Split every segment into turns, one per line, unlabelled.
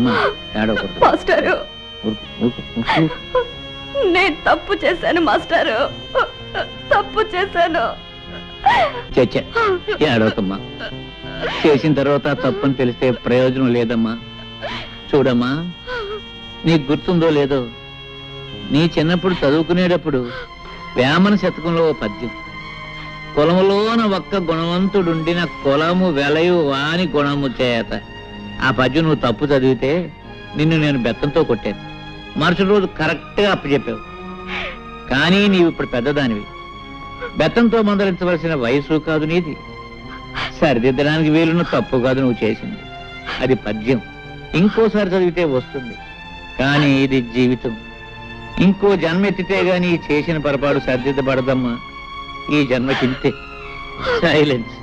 అమ్మా ఏడవకూడదు.
మాస్టారు నేను తప్పు చేశాను మాస్టారు, తప్పు చేశాను.
చచ్చా ఏడవకమ్మా. చేసిన తర్వాత తప్పని తెలిస్తే ప్రయోజనం లేదమ్మా. చూడమ్మా, నీకు గుర్తుందో లేదో, నీ చిన్నప్పుడు చదువుకునేటప్పుడు వేమన శతకంలో పద్యం, కులములోన ఒక్క గుణవంతుడుండిన కులము వెలయు వాని గుణము చేత. ఆ పద్యం నువ్వు తప్పు చదివితే నిన్ను నేను బెత్తంతో కొట్టాను. మరుసటి రోజు కరెక్ట్గా అప్పచెప్పావు. కానీ నీవు ఇప్పుడు పెద్దదానివి, బెత్తంతో మందలించవలసిన వయసు కాదు నీది. సరిదిద్దడానికి వీలున్న తప్పు కాదు నువ్వు చేసింది. అది పద్యం, ఇంకోసారి చదివితే వస్తుంది. కానీ ఇది జీవితం. ఇంకో జన్మ ఎత్తితే గాని చేసిన పొరపాటు సరిదిద్దబడదమ్మా. ఈ జన్మకింతే. సైలెన్స్,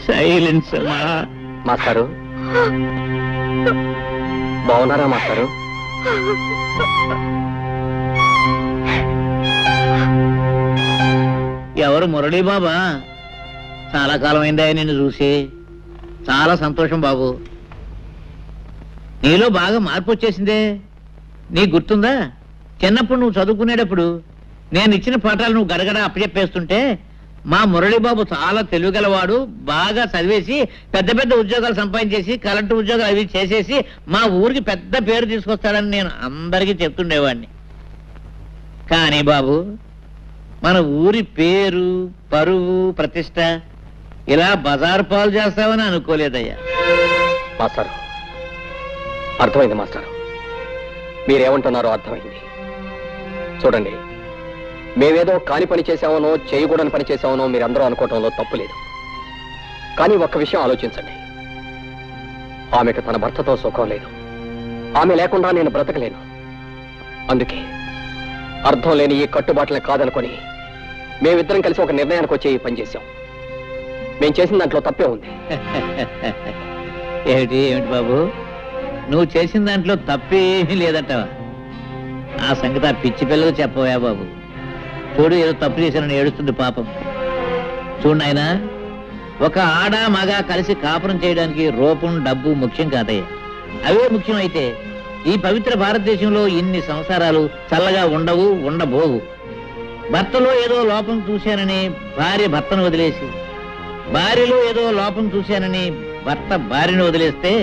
సైలెన్స్ అమ్మా.
మాస్టారు బాగున్నారా మాస్టారు?
ఎవరు? మురళీ బాబా? చాలా కాలం అయిందా నిన్ను చూసి. చాలా సంతోషం బాబు. నీలో బాగా మార్పు వచ్చేసిందే. నీకు గుర్తుందా, చిన్నప్పుడు నువ్వు చదువుకునేటప్పుడు నేను ఇచ్చిన పాఠాలు నువ్వు గడగడ అప్పచెప్పేస్తుంటే మా మురళీబాబు చాలా తెలివిగలవాడు, బాగా చదివేసి పెద్ద పెద్ద ఉద్యోగాలు సంపాదించేసి కలెక్టర్ ఉద్యోగాలు అవి చేసేసి మా ఊరికి పెద్ద పేరు తీసుకొస్తాడని నేను అందరికీ చెప్తుండేవాడిని. కానీ బాబు, మన ఊరి పేరు, పరువు, ప్రతిష్ట ఇలా బజారు పాలు చేస్తావని అనుకోలేదయ్యా.
మాస్టారు అర్థమైంది మాస్టారు, మీరేమంటున్నారో అర్థమైంది. చూడండి, మేమేదో కాని పని చేశామనో చేయకూడని పని చేశామనో మీరందరూ అనుకోవటంలో తప్పు లేదు. కానీ ఒక్క విషయం ఆలోచించండి, ఆమెకు తన భర్తతో సుఖం లేదు. ఆమె లేకుండా నేను బ్రతకలేను. అందుకే అర్థం లేని ఈ కట్టుబాట్లని కాదనుకొని మేమిద్దరం కలిసి ఒక నిర్ణయానికి వచ్చి ఈ పని చేశాం. మేము చేసిన దాంట్లో తప్పే ఉంది.
ఏమిటి ఏమిటి బాబు, నువ్వు చేసిన దాంట్లో తప్పేమీ లేదంటావా? ఆ సంగతి ఆ పిచ్చి పిల్లలు చెప్పవా బాబు. చూడు, ఏదో తప్పు చేశానని ఏడుస్తుంది పాపం. చూడు నాయనా, ఒక ఆడ మగ కలిసి కాపురం చేయడానికి రూపం, డబ్బు ముఖ్యం కాదయ్యా. అవే ముఖ్యం అయితే ఈ పవిత్ర భారతదేశంలో ఇన్ని సంసారాలు చల్లగా ఉండవు, ఉండబోవు. భర్తలో ఏదో లోపం చూశానని భార్య భర్తను వదిలేసి, భార్యలో ఏదో లోపం చూశానని భర్త భార్యను వదిలేస్తే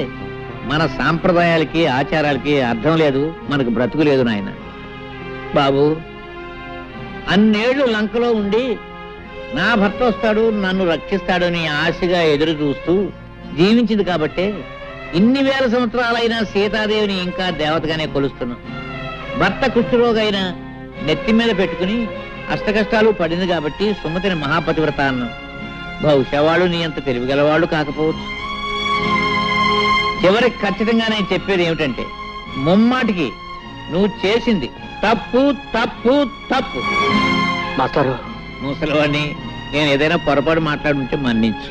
మన సాంప్రదాయాలకి ఆచారాలకి అర్థం లేదు, మనకు బ్రతుకు లేదు నాయన. బాబు, అన్నేళ్లు లంకలో ఉండి నా భర్త వస్తాడు, నన్ను రక్షిస్తాడని ఆశగా ఎదురు చూస్తూ జీవించింది కాబట్టే ఇన్ని వేల సంవత్సరాలైనా సీతాదేవిని ఇంకా దేవతగానే కొలుస్తున్నాం. భర్త కుష్ఠరోగైనా నెత్తి మీద పెట్టుకుని అష్టకష్టాలు పడింది కాబట్టి సుమతిని మహాపతివ్రత అన్నాం. బహుశా వాళ్ళు నీ అంత తెలివిగలవాళ్ళు కాకపోవచ్చు. చివరికి ఖచ్చితంగా నేను చెప్పేది ఏమిటంటే, ముమ్మాటికి నువ్వు చేసింది తప్పు, తప్పు, తప్పు.
మాస్టారు,
ముసలివాడిని, నేను ఏదైనా పొరపాటు మాట్లాడుంటే మన్నించు.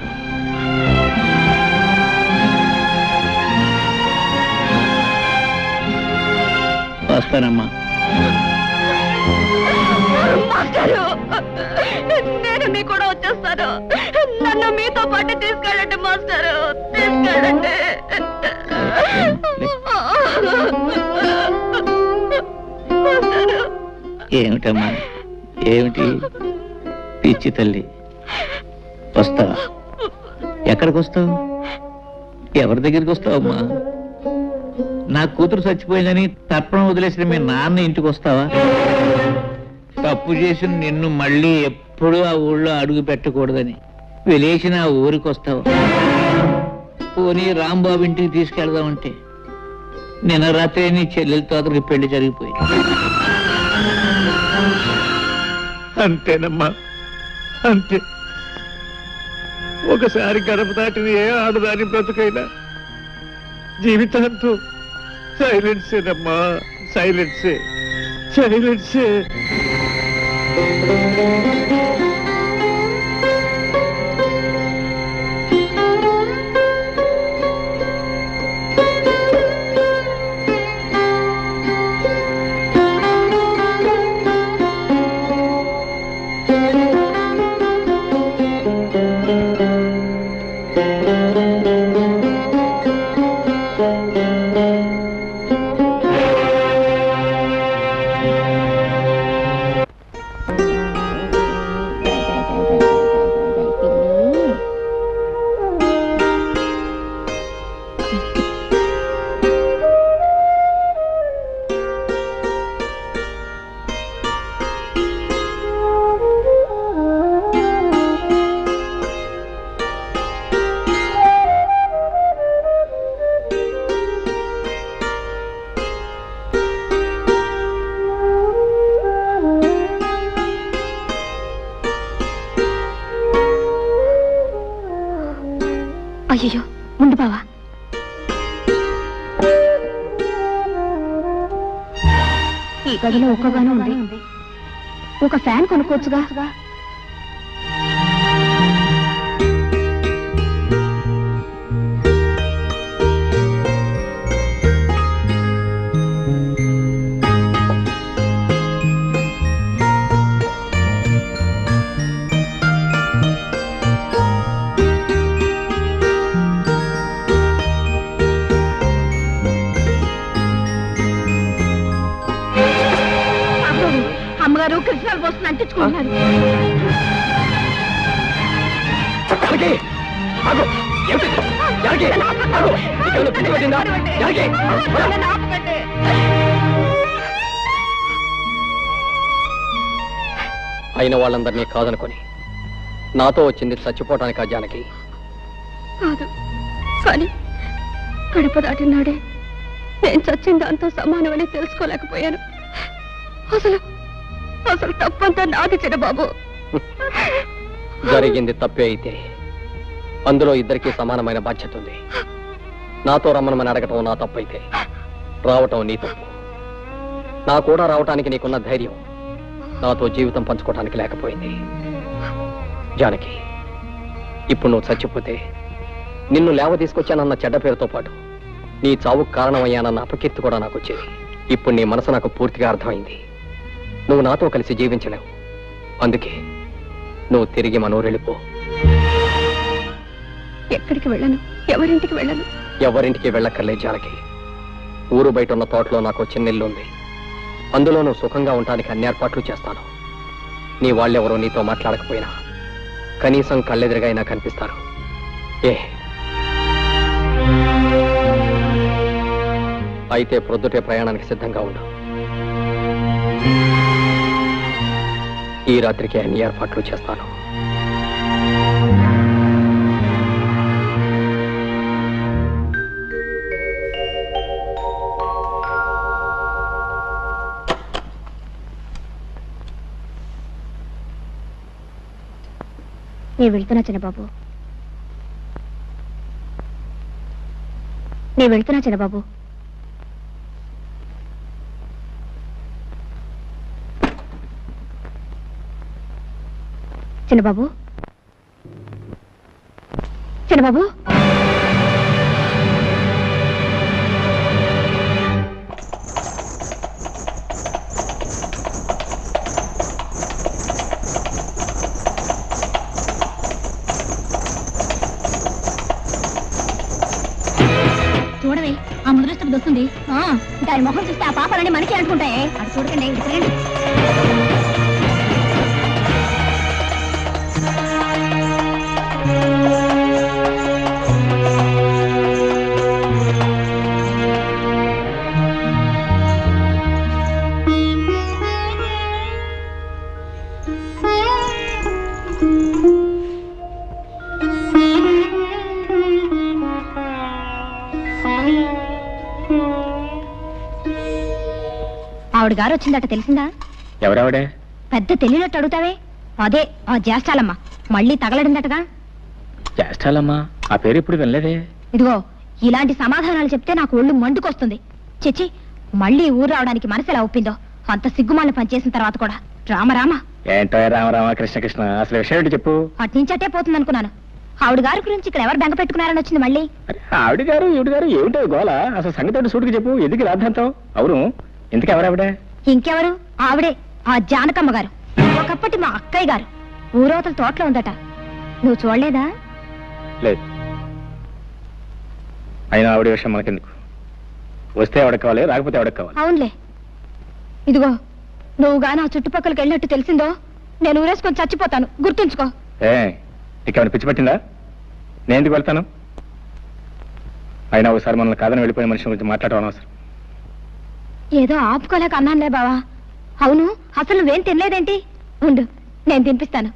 వస్తానమ్మా.
మాస్టారు, నేను మీ కూడా వచ్చేస్తాను. నన్ను మీతో పాటు తీసుకెళ్ళండి మాస్టారు, తీసుకెళ్ళండి.
ఏమిటమ్మా, ఏమిటి పిచ్చి తల్లి? వస్తావా? ఎక్కడికి వస్తావు? ఎవరి దగ్గరికి వస్తావమ్మా? నా కూతురు చచ్చిపోయిందని తర్పణం వదిలేసిన మీ నాన్న ఇంటికి వస్తావా? తప్పు చేసిన నిన్ను మళ్ళీ ఎప్పుడూ ఆ ఊళ్ళో అడుగు పెట్టకూడదని వెలేసిన ఆ ఊరికి వస్తావా? పోనీ రాంబాబు ఇంటికి తీసుకెళ్దామంటే నిన్న రాత్రి నీ చెల్లెలతో అతనికి పెళ్లి జరిగిపోయింది. అంతేనమ్మా, అంతే. ఒకసారి గడప దాటిని ఏ ఆడదాని బ్రతుకైనా జీవితాంతో సైలెన్సేనమ్మా, సైలెన్సే, సైలెన్సే.
అయ్యో ఉండు బావా. ఈ గదిలో ఒక్కగానే ఉంది. ఒక ఫ్యాన్ కొనుక్కోవచ్చుగా. అమ్మగారు కృష్ణాలు పోస్తున్న అంటించుకుంటున్నారు.
అయిన వాళ్ళందరినీ కాదనుకొని నాతో వచ్చింది చచ్చిపోవటానికి. ఆ జానకి
కాదు, కానీ గడప దాటినాడే నేను చచ్చిన దాంతో సమానమని తెలుసుకోలేకపోయాను. అసలు అసలు తప్పంతా నాది చిన్నబాబు.
జరిగింది తప్పే అయితే అందులో ఇద్దరికీ సమానమైన బాధ్యత ఉంది. నాతో రమ్మనమని అడగటం నా తప్పైతే రావటం నీ తప్పు. నా కూడా రావటానికి నీకున్న ధైర్యం నాతో జీవితం పంచుకోవటానికి లేకపోయింది. జానకి, ఇప్పుడు నువ్వు చచ్చిపోతే నిన్ను లేవ తీసుకొచ్చానన్న చెడ్డ పేరుతో పాటు నీ చావుకు కారణమయ్యానన్న అపకీర్తి కూడా నాకు వచ్చేది. ఇప్పుడు నీ మనసు నాకు పూర్తిగా అర్థమైంది. నువ్వు నాతో కలిసి జీవించలేవు. అందుకే నువ్వు తిరిగి మనూరెళ్ళిపో.
ఎక్కడికి వెళ్ళను, ఎవరింటికి వెళ్ళను.
ఎవరింటికి వెళ్ళక్కర్లే జానకి. ఊరు బయట ఉన్న తోటలో నాకు చిన్న ఇల్లు ఉంది. అందులో నువ్వు సుఖంగా ఉండటానికి అన్ని ఏర్పాట్లు చేస్తాను. నీ వాళ్ళెవరో నీతో మాట్లాడకపోయినా కనీసం కళ్ళెదురుగా అయినా కనిపిస్తారు. అయితే ప్రొద్దుటే ప్రయాణానికి సిద్ధంగా ఉండు. ఈ రాత్రికి అన్ని ఏర్పాట్లు చేస్తాను.
నేను వెళ్తున్నా చిన్నబాబు, నేను వెళ్తున్నా చిన్నబాబు. చిన్నబాబు, చిన్నబాబు, చూడవే ఆ ముద్రస్తుడు వస్తుంది. దాని మొహం చూస్తే ఆ పాపాలన్నీ మనకి అనుకుంటాయే. అది చూడకండి, చూడండి. ఆవిడ గారు వచ్చిందట, తెలిసిందా?
ఎవరావిడే?
పెద్ద తెలియనట్టు అడుగుతావే. అదే ఆ జ్యేష్ఠాలమ్మ. మళ్ళీ తగలడిందటగా.
జ్యేష్ఠాలమ్మా? ఆ పేరు ఇప్పుడు వినలేదే.
ఇదిగో ఇలాంటి సమాధానాలు చెప్తే నాకు ఒళ్ళు మండుకొస్తుంది. చిచ్చి, మళ్ళీ ఊరు రావడానికి మనసు ఎలా ఒప్పిందో. అంత సిగ్గుమాలను పనిచేసిన తర్వాత కూడా. రామరామ
ఏంటో రామరామ కృష్ణ కృష్ణ, అసలు విషయం ఏంటి చెప్పు.
అట్నుంచటే పోతుంది అనుకున్నాను. ఆవిడ గారి గురించి ఇక్కడ ఎవరు బెంగ పెట్టుకున్నారని వచ్చింది మళ్ళీ.
ఆవిడ గారు ఈవిడ గారు ఏమిటో గోళ? అసలు సంగతి సూటికి చెప్పు. ఎందుకు రాద్దంతావు? అవును, ఇంతకు ఎవరావిడే?
ఇంకెవరు? ఆవిడే, ఆ జానకమ్మ గారు. ఒకప్పటి మా అక్కయ్య గారు. ఊరవతల తోటలో ఉందట. నువ్వు చూడలేదా?
లేదు. అయినా ఆవిడ విషయం మనకెందుకు? వస్తే ఎవడకు కావాలి, రాకపోతే ఎవడకు కావాలి.
అవునులే. ఇదిగో నువ్వు గాని ఆ చుట్టుపక్కలకి వెళ్ళినట్టు తెలిసిందో నేను ఊరేసుకొని చచ్చిపోతాను, గుర్తుంచుకో.
నీకేమైనా పిచ్చి పట్టిందా? నేను ఎందుకు వెళ్తాను? అయినా ఒకసారి మనల్ని కాదని వెళ్ళిపోయిన మనిషి గురించి మాట్లాడడం అనవసరం.
ఏదో ఆపుకోలేక అన్నానులే బావా. అవును, అసలు నువ్వేం తినలేదేంటి? ఉండు, నేను తినిపిస్తాను.